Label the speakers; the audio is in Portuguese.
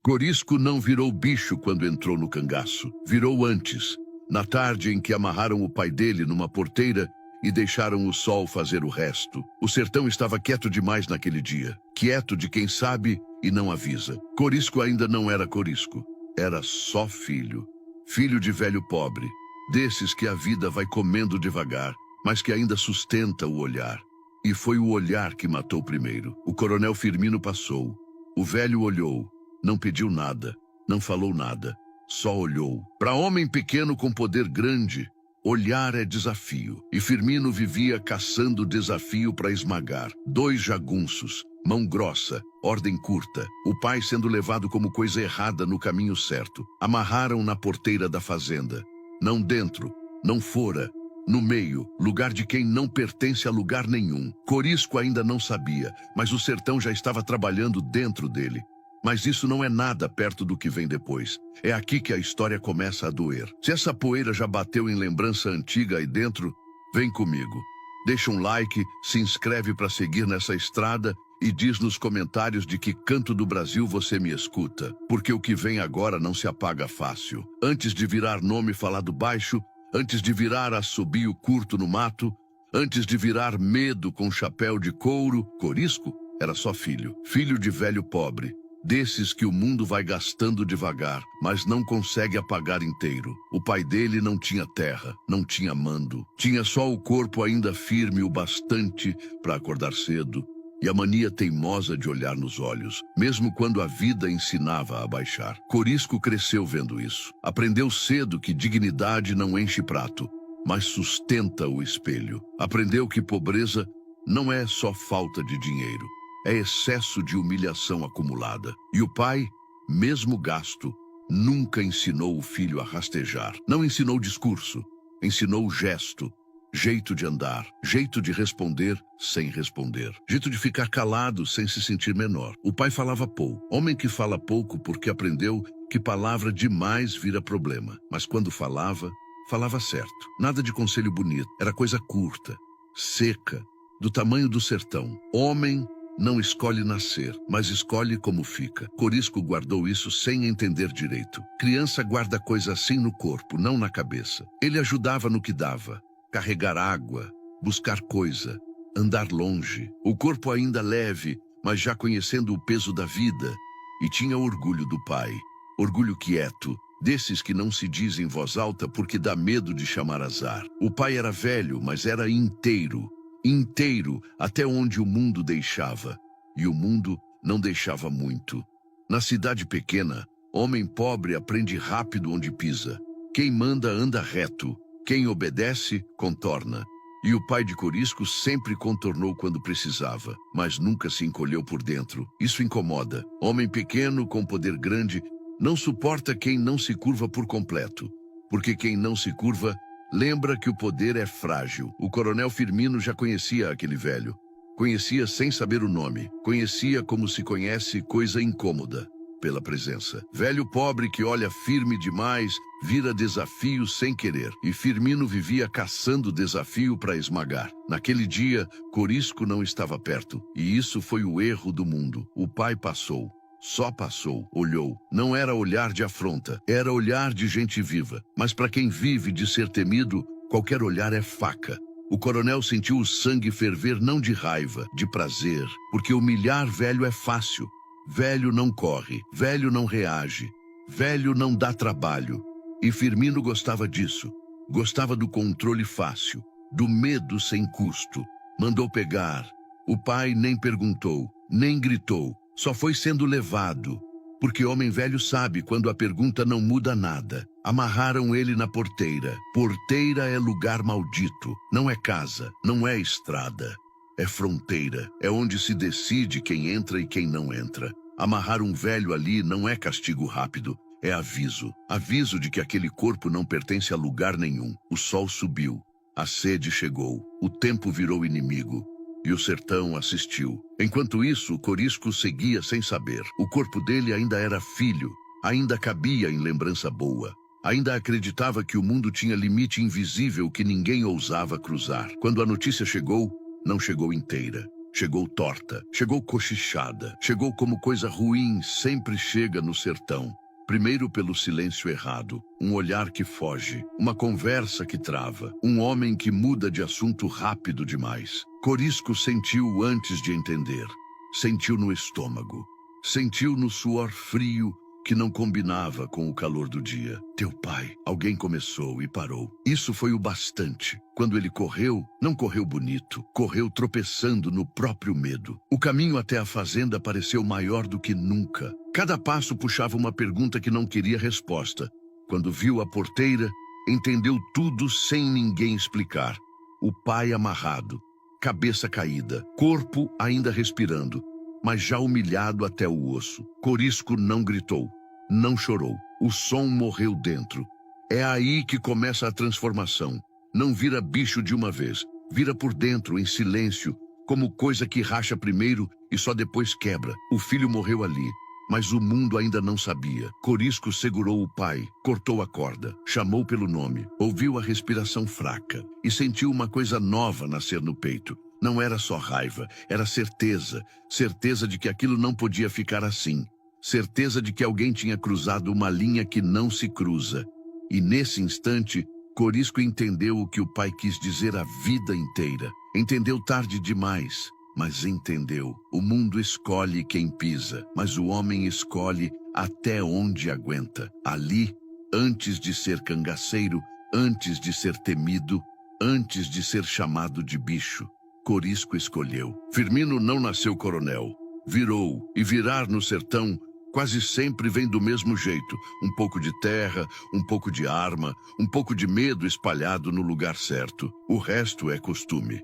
Speaker 1: Corisco não virou bicho quando entrou no cangaço. Virou antes, na tarde em que amarraram o pai dele numa porteira e deixaram o sol fazer o resto. O sertão estava quieto demais naquele dia. Quieto de quem sabe e não avisa. Corisco ainda não era Corisco. Era só filho. Filho de velho pobre. Desses que a vida vai comendo devagar, mas que ainda sustenta o olhar. E foi o olhar que matou primeiro. O coronel Firmino passou. O velho olhou. Não pediu nada. Não falou nada. Só olhou. Para homem pequeno com poder grande, olhar é desafio. E Firmino vivia caçando desafio para esmagar. 2 jagunços, mão grossa, ordem curta. O pai sendo levado como coisa errada no caminho certo. Amarraram na porteira da fazenda. Não dentro, não fora, no meio, lugar de quem não pertence a lugar nenhum. Corisco ainda não sabia, mas o sertão já estava trabalhando dentro dele. Mas isso não é nada perto do que vem depois. É aqui que a história começa a doer. Se essa poeira já bateu em lembrança antiga aí dentro, vem comigo. Deixa um like, se inscreve para seguir nessa estrada e diz nos comentários de que canto do Brasil você me escuta. Porque o que vem agora não se apaga fácil. Antes de virar nome falado baixo, antes de virar assobio curto no mato, antes de virar medo com chapéu de couro, Corisco era só filho. Filho de velho pobre. Desses que o mundo vai gastando devagar, mas não consegue apagar inteiro. O pai dele não tinha terra, não tinha mando. Tinha só o corpo ainda firme o bastante para acordar cedo e a mania teimosa de olhar nos olhos, mesmo quando a vida ensinava a baixar. Corisco cresceu vendo isso. Aprendeu cedo que dignidade não enche prato, mas sustenta o espelho. Aprendeu que pobreza não é só falta de dinheiro. É excesso de humilhação acumulada. E o pai, mesmo gasto, nunca ensinou o filho a rastejar. Não ensinou discurso, ensinou gesto, jeito de andar, jeito de responder sem responder, jeito de ficar calado sem se sentir menor. O pai falava pouco. Homem que fala pouco porque aprendeu que palavra demais vira problema. Mas quando falava, falava certo. Nada de conselho bonito. Era coisa curta, seca, do tamanho do sertão. Homem não escolhe nascer, mas escolhe como fica. Corisco guardou isso sem entender direito. Criança guarda coisa assim no corpo, não na cabeça. Ele ajudava no que dava. Carregar água, buscar coisa, andar longe. O corpo ainda leve, mas já conhecendo o peso da vida. E tinha orgulho do pai. Orgulho quieto, desses que não se diz em voz alta porque dá medo de chamar azar. O pai era velho, mas era inteiro. Inteiro até onde o mundo deixava, e o mundo não deixava muito. Na cidade pequena, homem pobre aprende rápido onde pisa. Quem manda anda reto, quem obedece contorna. E o pai de Corisco sempre contornou quando precisava, mas nunca se encolheu por dentro. Isso incomoda. Homem pequeno com poder grande não suporta quem não se curva por completo, porque quem não se curva lembra que o poder é frágil. O coronel Firmino já conhecia aquele velho. Conhecia sem saber o nome. Conhecia como se conhece coisa incômoda, pela presença. Velho pobre que olha firme demais, vira desafio sem querer. E Firmino vivia caçando desafio para esmagar. Naquele dia, Corisco não estava perto. E isso foi o erro do mundo. O pai passou. Só passou, olhou. Não era olhar de afronta, era olhar de gente viva. Mas para quem vive de ser temido, qualquer olhar é faca. O coronel sentiu o sangue ferver não de raiva, de prazer, porque humilhar velho é fácil. Velho não corre, velho não reage, velho não dá trabalho. E Firmino gostava disso. Gostava do controle fácil, do medo sem custo. Mandou pegar. O pai nem perguntou, nem gritou. Só foi sendo levado, porque homem velho sabe quando a pergunta não muda nada. Amarraram ele na porteira. Porteira é lugar maldito, não é casa, não é estrada. É fronteira, é onde se decide quem entra e quem não entra. Amarrar um velho ali não é castigo rápido, é aviso. Aviso de que aquele corpo não pertence a lugar nenhum. O sol subiu, a sede chegou, o tempo virou inimigo. E o sertão assistiu. Enquanto isso, o Corisco seguia sem saber. O corpo dele ainda era filho, ainda cabia em lembrança boa. Ainda acreditava que o mundo tinha limite invisível que ninguém ousava cruzar. Quando a notícia chegou, não chegou inteira. Chegou torta, chegou cochichada, chegou como coisa ruim sempre chega no sertão. Primeiro pelo silêncio errado, um olhar que foge, uma conversa que trava, um homem que muda de assunto rápido demais. Corisco sentiu antes de entender. Sentiu no estômago. Sentiu no suor frio que não combinava com o calor do dia. Teu pai. Alguém começou e parou. Isso foi o bastante. Quando ele correu, não correu bonito. Correu tropeçando no próprio medo. O caminho até a fazenda pareceu maior do que nunca. Cada passo puxava uma pergunta que não queria resposta. Quando viu a porteira, entendeu tudo sem ninguém explicar. O pai amarrado, cabeça caída, corpo ainda respirando, mas já humilhado até o osso. Corisco não gritou, não chorou. O som morreu dentro. É aí que começa a transformação. Não vira bicho de uma vez, vira por dentro, em silêncio, como coisa que racha primeiro e só depois quebra. O filho morreu ali, mas o mundo ainda não sabia. Corisco segurou o pai, cortou a corda, chamou pelo nome, ouviu a respiração fraca e sentiu uma coisa nova nascer no peito. Não era só raiva, era certeza. Certeza de que aquilo não podia ficar assim. Certeza de que alguém tinha cruzado uma linha que não se cruza. E nesse instante, Corisco entendeu o que o pai quis dizer a vida inteira. Entendeu tarde demais, mas entendeu. O mundo escolhe quem pisa, mas o homem escolhe até onde aguenta. Ali, antes de ser cangaceiro, antes de ser temido, antes de ser chamado de bicho, Corisco escolheu. Firmino não nasceu coronel. Virou, e virar no sertão quase sempre vem do mesmo jeito. Um pouco de terra, um pouco de arma, um pouco de medo espalhado no lugar certo. O resto é costume.